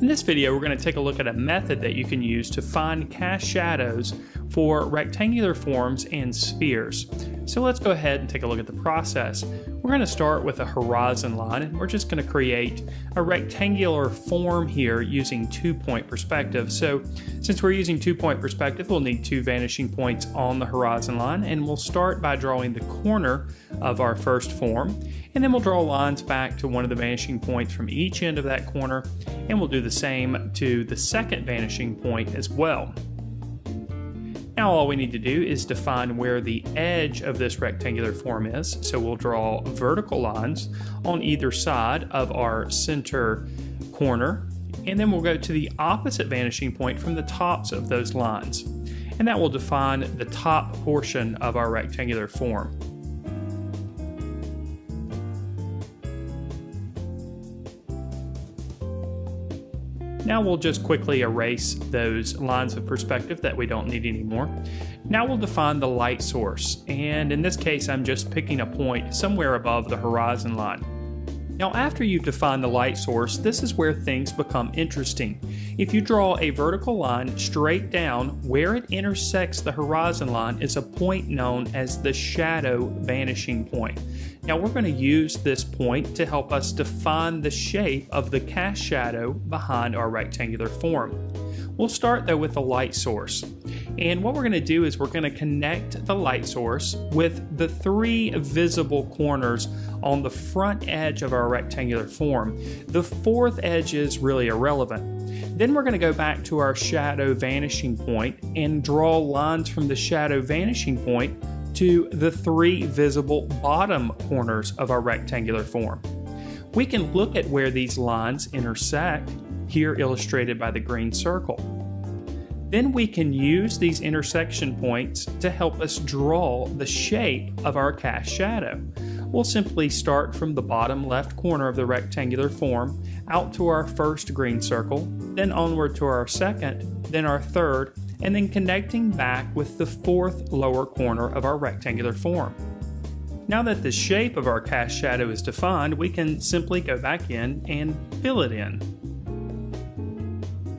In this video, we're going to take a look at a method that you can use to find cast shadows for rectangular forms and spheres. So let's go ahead and take a look at the process. We're going to start with a horizon line, and we're just going to create a rectangular form here using 2-point perspective. So since we're using 2-point perspective, we'll need 2 vanishing points on the horizon line, and we'll start by drawing the corner of our first form, and then we'll draw lines back to one of the vanishing points from each end of that corner, and we'll do the same to the second vanishing point as well. Now all we need to do is define where the edge of this rectangular form is, so we'll draw vertical lines on either side of our center corner, and then we'll go to the opposite vanishing point from the tops of those lines, and that will define the top portion of our rectangular form. Now we'll just quickly erase those lines of perspective that we don't need anymore. Now we'll define the light source, and in this case I'm just picking a point somewhere above the horizon line. Now after you've defined the light source, this is where things become interesting. If you draw a vertical line straight down, where it intersects the horizon line is a point known as the shadow vanishing point. Now we're going to use this point to help us define the shape of the cast shadow behind our rectangular form. We'll start though with the light source. And what we're going to do is we're going to connect the light source with the 3 visible corners on the front edge of our rectangular form. The 4th edge is really irrelevant. Then we're going to go back to our shadow vanishing point and draw lines from the shadow vanishing point to the 3 visible bottom corners of our rectangular form. We can look at where these lines intersect, here illustrated by the green circle. Then we can use these intersection points to help us draw the shape of our cast shadow. We'll simply start from the bottom left corner of the rectangular form out to our first green circle, then onward to our second, then our third, and then connecting back with the 4th lower corner of our rectangular form. Now that the shape of our cast shadow is defined, we can simply go back in and fill it in.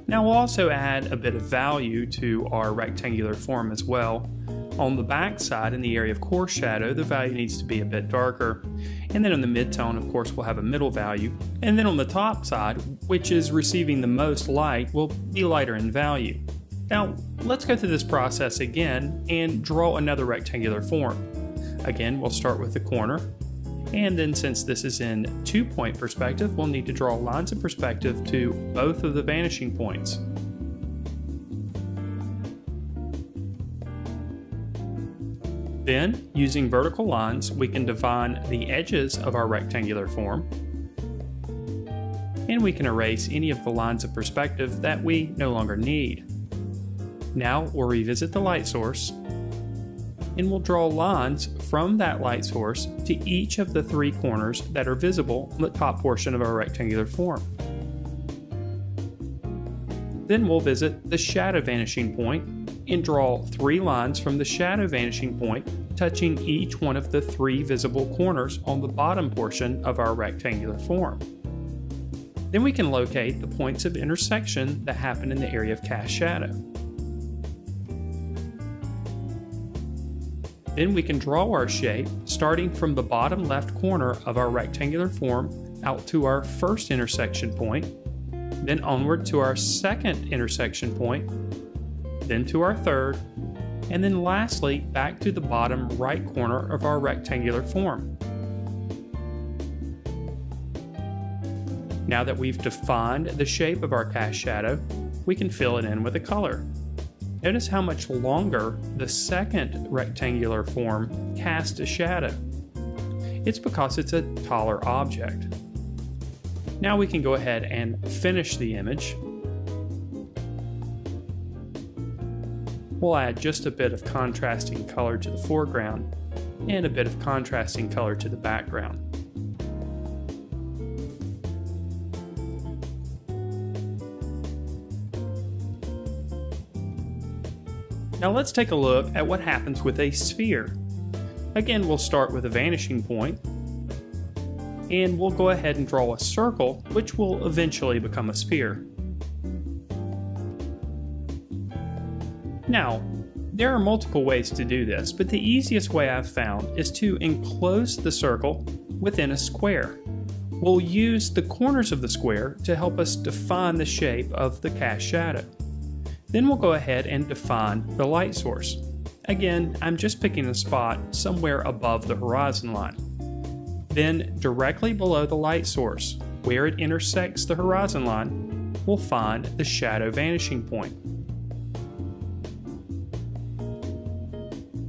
Now we'll also add a bit of value to our rectangular form as well. On the back side, in the area of coarse shadow, the value needs to be a bit darker. And then on the midtone, of course, we'll have a middle value. And then on the top side, which is receiving the most light, will be lighter in value. Now, let's go through this process again and draw another rectangular form. Again, we'll start with the corner, and then since this is in 2-point perspective, we'll need to draw lines of perspective to both of the vanishing points. Then, using vertical lines, we can define the edges of our rectangular form, and we can erase any of the lines of perspective that we no longer need. Now we'll revisit the light source, and we'll draw lines from that light source to each of the 3 corners that are visible on the top portion of our rectangular form. Then we'll visit the shadow vanishing point and draw 3 lines from the shadow vanishing point, touching each one of the 3 visible corners on the bottom portion of our rectangular form. Then we can locate the points of intersection that happen in the area of cast shadow. Then we can draw our shape starting from the bottom left corner of our rectangular form out to our first intersection point, then onward to our second intersection point, then to our third, and then lastly back to the bottom right corner of our rectangular form. Now that we've defined the shape of our cast shadow, we can fill it in with a color. Notice how much longer the second rectangular form casts a shadow. It's because it's a taller object. Now we can go ahead and finish the image. We'll add just a bit of contrasting color to the foreground and a bit of contrasting color to the background. Now let's take a look at what happens with a sphere. Again, we'll start with a vanishing point, and we'll go ahead and draw a circle, which will eventually become a sphere. Now, there are multiple ways to do this, but the easiest way I've found is to enclose the circle within a square. We'll use the corners of the square to help us define the shape of the cast shadow. Then we'll go ahead and define the light source. Again, I'm just picking a spot somewhere above the horizon line. Then, directly below the light source, where it intersects the horizon line, we'll find the shadow vanishing point.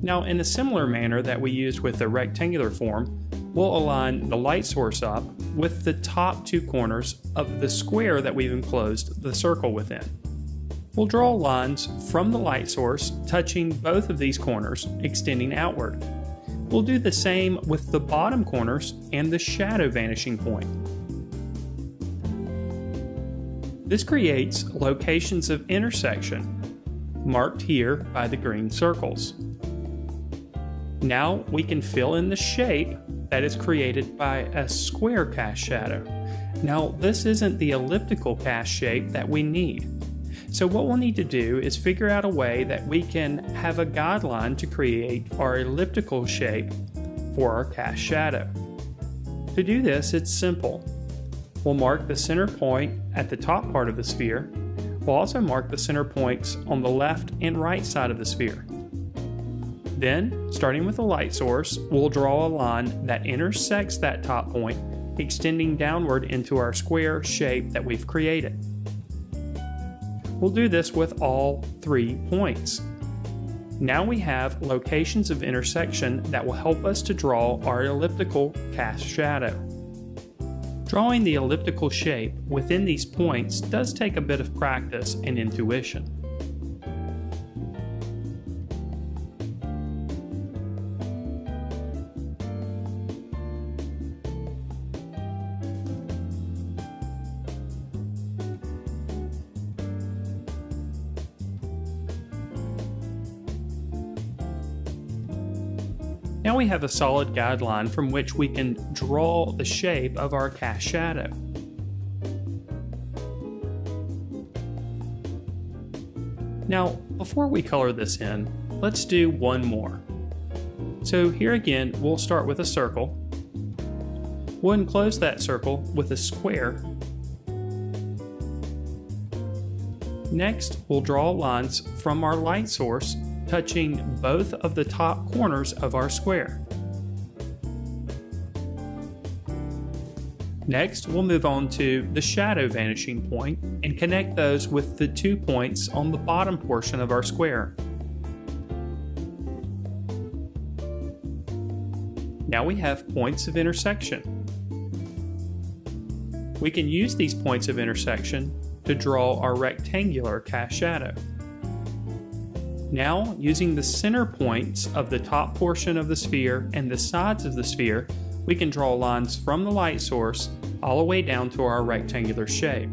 Now, in a similar manner that we used with the rectangular form, we'll align the light source up with the top two corners of the square that we've enclosed the circle within. We'll draw lines from the light source touching both of these corners, extending outward. We'll do the same with the bottom corners and the shadow vanishing point. This creates locations of intersection, marked here by the green circles. Now we can fill in the shape that is created by a square cast shadow. Now, this isn't the elliptical cast shape that we need. So what we'll need to do is figure out a way that we can have a guideline to create our elliptical shape for our cast shadow. To do this, it's simple. We'll mark the center point at the top part of the sphere. We'll also mark the center points on the left and right side of the sphere. Then, starting with the light source, we'll draw a line that intersects that top point, extending downward into our square shape that we've created. We'll do this with all 3 points. Now we have locations of intersection that will help us to draw our elliptical cast shadow. Drawing the elliptical shape within these points does take a bit of practice and intuition. Now we have a solid guideline from which we can draw the shape of our cast shadow. Now, before we color this in, let's do one more. So here again, we'll start with a circle. We'll enclose that circle with a square. Next, we'll draw lines from our light source touching both of the top corners of our square. Next, we'll move on to the shadow vanishing point and connect those with the 2 points on the bottom portion of our square. Now we have points of intersection. We can use these points of intersection to draw our rectangular cast shadow. Now, using the center points of the top portion of the sphere and the sides of the sphere, we can draw lines from the light source all the way down to our rectangular shape.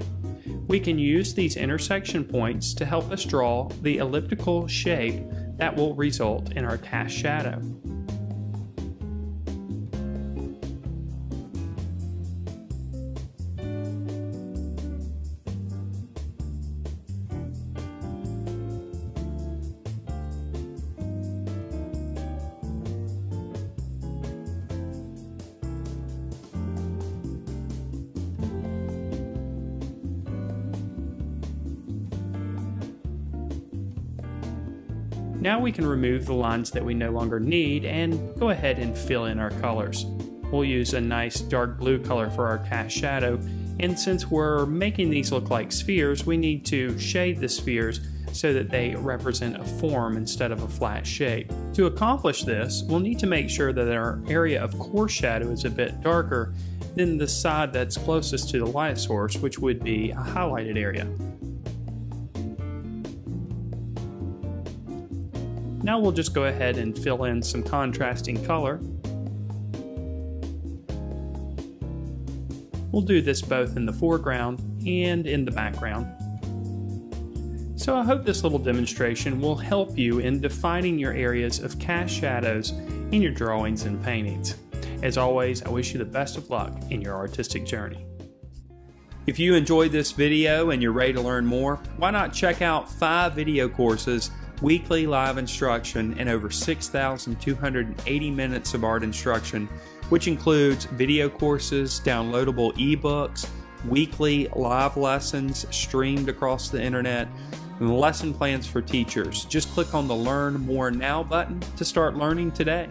We can use these intersection points to help us draw the elliptical shape that will result in our cast shadow. Now we can remove the lines that we no longer need and go ahead and fill in our colors. We'll use a nice dark blue color for our cast shadow, and since we're making these look like spheres, we need to shade the spheres so that they represent a form instead of a flat shape. To accomplish this, we'll need to make sure that our area of core shadow is a bit darker than the side that's closest to the light source, which would be a highlighted area. Now we'll just go ahead and fill in some contrasting color. We'll do this both in the foreground and in the background. So I hope this little demonstration will help you in defining your areas of cast shadows in your drawings and paintings. As always, I wish you the best of luck in your artistic journey. If you enjoyed this video and you're ready to learn more, why not check out 5 video courses weekly live instruction, and over 6,280 minutes of art instruction, which includes video courses, downloadable ebooks, weekly live lessons streamed across the internet, and lesson plans for teachers. Just click on the Learn More Now button to start learning today.